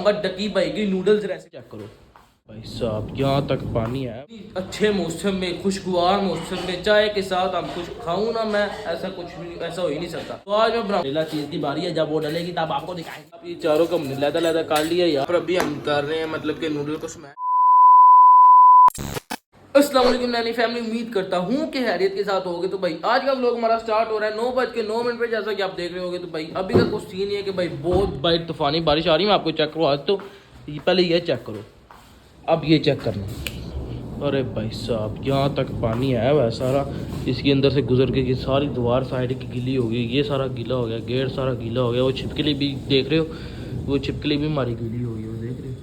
डकी भाई की noodles recipe check करो भाई साहब, यहाँ तक पानी है। अच्छे मौसम में, खुशगवार मौसम में चाय के साथ हम कुछ खाऊं ना मैं, ऐसा कुछ भी ऐसा हो ही नहीं सकता। तो आज मैं बनाऊंगा चीज की बारी है, जब वो डलेगी तब आपको दिखाएंगे। आप ये चारों को हमने लैदा लैदा काट लिया यार, अभी हम कर रहे हैं मतलब कि नूडल को स्मैश। अस्सलाम वालेकुम नैनी फैमिली, उम्मीद करता हूँ कि हैरियत के साथ होगे। तो भाई आज का व्लॉग हमारा स्टार्ट हो रहा है 9:09 पे, जैसा कि आप देख रहे होगे। तो भाई अभी का कुछ सीन ये है कि भाई बहुत भाई तूफानी बारिश आ रही है। मैं आपको चेक करो आज, तो पहले ये चेक करो, अब ये चेक करना। अरे भाई साहब, यहाँ तक पानी आया हुआ है सारा, इसके अंदर से गुजर के ये सारी दीवार साइड की गीली हो गई, ये सारा गीला हो गया, गेट सारा गीला हो गया। वो छिपकली भी देख रहे हो, वो छिपकली भी हमारी गीली हो गई, वो देख रहे हो।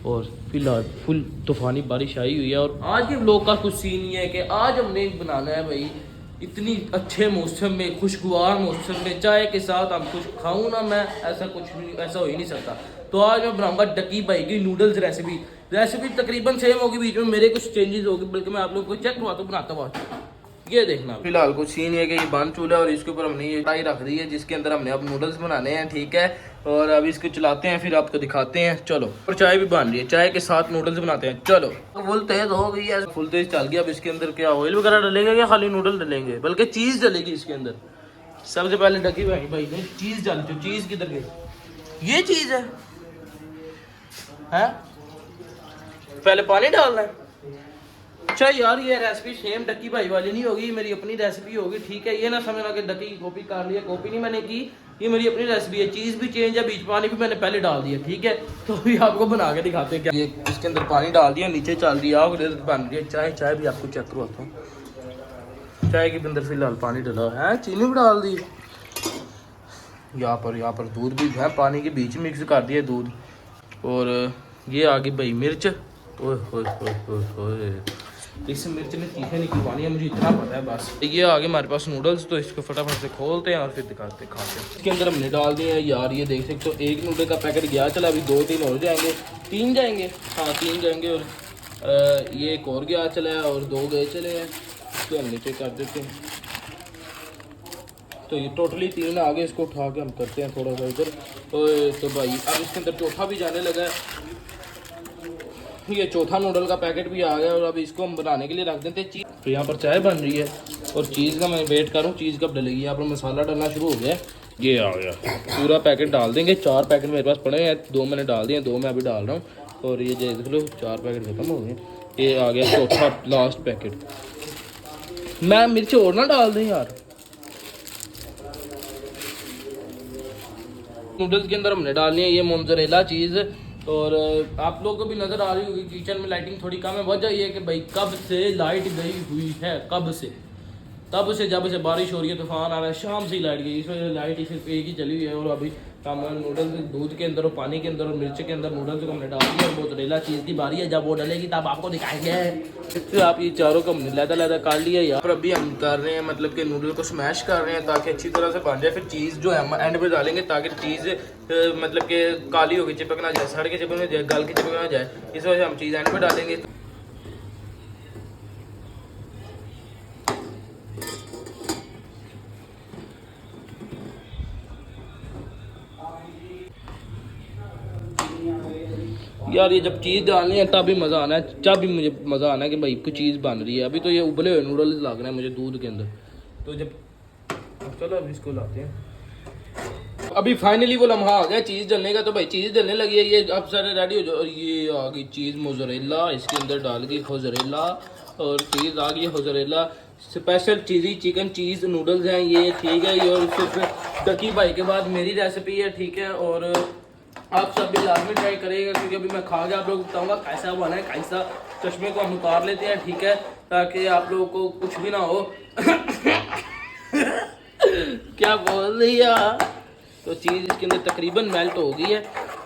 और फिलहाल फुल तूफानी बारिश आई हुई है। और आज के व्लॉग का कुछ सीन ये है कि आज हमने बनाना है भाई इतनी अच्छे मौसम में, खुशगवार मौसम में चाय के साथ हम कुछ खाऊं ना मैं, ऐसा कुछ भी ऐसा हो ही नहीं सकता। तो आज मैं बनाऊंगा डकी भाई की नूडल्स रेसिपी तकरीबन सेम होगी, बीच में मेरे कुछ चेंजेस होगी, बल्कि मैं आप लोगों को चेक करवाता हूँ बनाता हुआ। ये देखना, फिलहाल कुछ सीन है कि ये बंद चूल्हा है और इसके ऊपर हमने ये कढ़ाई रख दी है, जिसके अंदर हमने अब नूडल्स बनाने हैं, ठीक है। और अभी इसको चलाते हैं, फिर आपको दिखाते हैं। चलो, और चाय भी बन रही है, चाय के साथ नूडल्स बनाते हैं। चलो, फुल तेज हो गई है, फुल तेज चल गया। अब इसके अंदर क्या ऑयल वगैरह डलेंगे या खाली नूडल डलेंगे, बल्कि चीज़ डलेगी इसके अंदर। सबसे पहले डकी भाई ने चीज़ डाली, जो चीज़ किधर गई, ये चीज़ है पहले पानी डालना है। अच्छा यार, ये रेसिपी सेम डक्की भाई वाली नहीं होगी, मेरी अपनी रेसिपी होगी, ठीक है। ये ना समझना कि डक्की की कॉपी कर लिया, कॉपी नहीं मैंने की, ये मेरी अपनी रेसिपी है। चीज़ भी चेंज है, बीच पानी भी मैंने पहले डाल दिया, ठीक है। तो अभी आपको बना के दिखाते हैं क्या। ये इसके अंदर पानी डाल दिया, नीचे चल दिया, बन रही है चाय। चाय भी आपको चेक करवाता हूँ। चाय के अंदर फिलहाल पानी डाला है, चीनी भी डाल दी। यहाँ पर दूध भी है, पानी के बीच मिक्स कर दिया दूध। और ये आ गई भाई मिर्च, ओए होए होए होए होए, इस मिर्च ने तीखे नहीं खिलवानी है, मुझे इतना पता है बस। ये आ गए हमारे पास नूडल्स, तो इसको फटाफट से खोलते हैं और फिर दिखाते खाते हैं। इसके अंदर हमने डाल दिए हैं यार, ये देख सकते हो, एक नूडल का पैकेट गया चला, अभी 2-3 और जाएंगे, 3 जाएंगे, हाँ 3 जाएंगे। और ये एक और गया चला है और 2 गए चले हैं, इसको हम नीचे कर देते हैं। तो ये टोटली 3 आगे, इसको उठा के हम करते हैं थोड़ा सा इधर। तो भाई अब इसके अंदर चौथा भी जाने लगा है, ये चौथा नूडल का पैकेट भी आ गया। और अब इसको हम बनाने के लिए रख देते हैं चीज़। तो यहाँ पर चाय बन रही है और चीज़ का मैं वेट करूँ, चीज़ कब डलेगी। यहाँ पर मसाला डालना शुरू हो गया, ये आ गया, पूरा पैकेट डाल देंगे। 4 पैकेट मेरे पास पड़े हैं, 2 मैंने डाल दिए, 2 मैं अभी डाल रहा हूँ। और ये देख लो 4 पैकेट खत्म हो गए, ये आ गया चौथा लास्ट पैकेट। मैं मिर्च और ना डाल दें यार। नूडल्स के अंदर हमने डालनी है ये मोज़रेला चीज़। और आप लोगों को भी नज़र आ रही होगी किचन में लाइटिंग थोड़ी कम है। वजह ये है कि भाई कब से लाइट गई हुई है, तब से जब से बारिश हो रही है, तूफान आ रहा है, शाम से ही लाइट गई, इस वजह से लाइट सिर्फ एक ही चली हुई है। और अभी हम नूडल्स दूध के अंदर और पानी के अंदर और मिर्च के अंदर नूडल्स को हमने डाल दिया। और मोज़रेला चीज़ की बारी है, जब वो डलेगी तब आपको दिखाएंगे। तो आप ये चारों को हमने लैदा काट लिया यार। और अभी हम कर रहे हैं मतलब कि नूडल को स्मैश कर रहे हैं ताकि अच्छी तरह से बन जाए। फिर चीज़ जो है हम एंड पे डालेंगे ताकि चीज़ मतलब कि काली होगी, चिपक ना जाए, सड़ के चिपक ना जाए, गल के चिपक ना जाए, इस वजह से हम चीज़ एंड पे डालेंगे। यार ये जब चीज़ डालनी है तब भी मज़ा आना है, जब भी मुझे मज़ा आना है कि भाई कोई चीज़ बन रही है। अभी तो ये उबले हुए नूडल्स लग रहे हैं मुझे दूध के अंदर। तो जब चलो अब इसको लाते हैं। अभी फाइनली वो लम्हा आ गया चीज़ डलने का। तो भाई चीज़ डलने लगी है, ये अब सारे रेडी हो जाओ। और ये आ गई चीज़ मोज़रेला, इसके अंदर डाल गई मोज़रेला, और चीज़ आ गई मोज़रेला। स्पेशल चीज़ी चिकन चीज़ नूडल्स हैं ये, ठीक है। ये और सिर्फ डकी भाई के बाद मेरी रेसिपी है, ठीक है। और आप सब भी लाजमी ट्राई करेगा, क्योंकि अभी मैं खा के आप लोगों को बताऊंगा कैसा बना है, कैसा। चश्मे को हम उतार लेते हैं, ठीक है, ताकि आप लोगों को कुछ भी ना हो। क्या बोल दिया। तो चीज़ इसके अंदर तकरीबन मेल्ट हो गई है।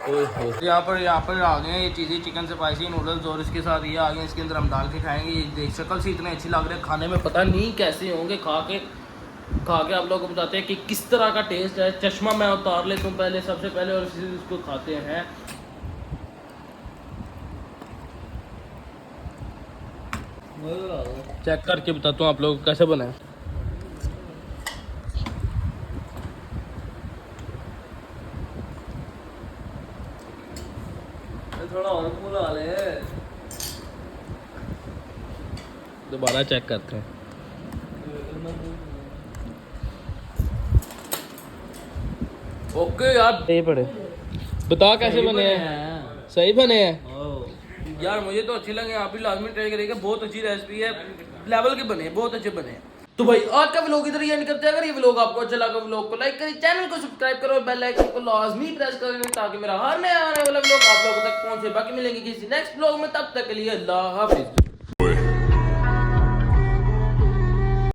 और यहाँ पर आ गए हैं ये चीज़ी चिकन स्पाइसी नूडल्स, और इसके साथ ये आ गए, इसके अंदर हम डाल के खाएंगे। ये देख शक्ल से इतने अच्छी लग रहे हैं, खाने में पता नहीं कैसे होंगे। खा के आप लोगों को बताते हैं कि किस तरह का टेस्ट है। चश्मा मैं उतार लेता हूँ पहले, सबसे पहले, और फिर इसको खाते हैं। चेक करके बताता हूँ आप लोगों को कैसे बना है। थोड़ा और बुला ले। दोबारा चेक करते हैं। ओके यार ये पड़े बता कैसे बने हैं? सही बने हैं यार, मुझे तो अच्छे लगे। आप भी लाजमी ट्राई करिएगा, बहुत अच्छी रेसिपी है, लेवल के बने हैं, बहुत अच्छे बने हैं। तो भाई आज का व्लॉग इधर ही एंड करते हैं। अगर ये व्लॉग आपको अच्छा लगा, व्लॉग को लाइक करिए, चैनल को सब्सक्राइब करो और बेल आइकन को लाजमी प्रेस करें ताकि मेरा हर नया आने वाला व्लॉग आप लोगों तक पहुंचे। बाकी मिलेंगे किसी नेक्स्ट व्लॉग में, तब तक के लिए अल्लाह हाफिज।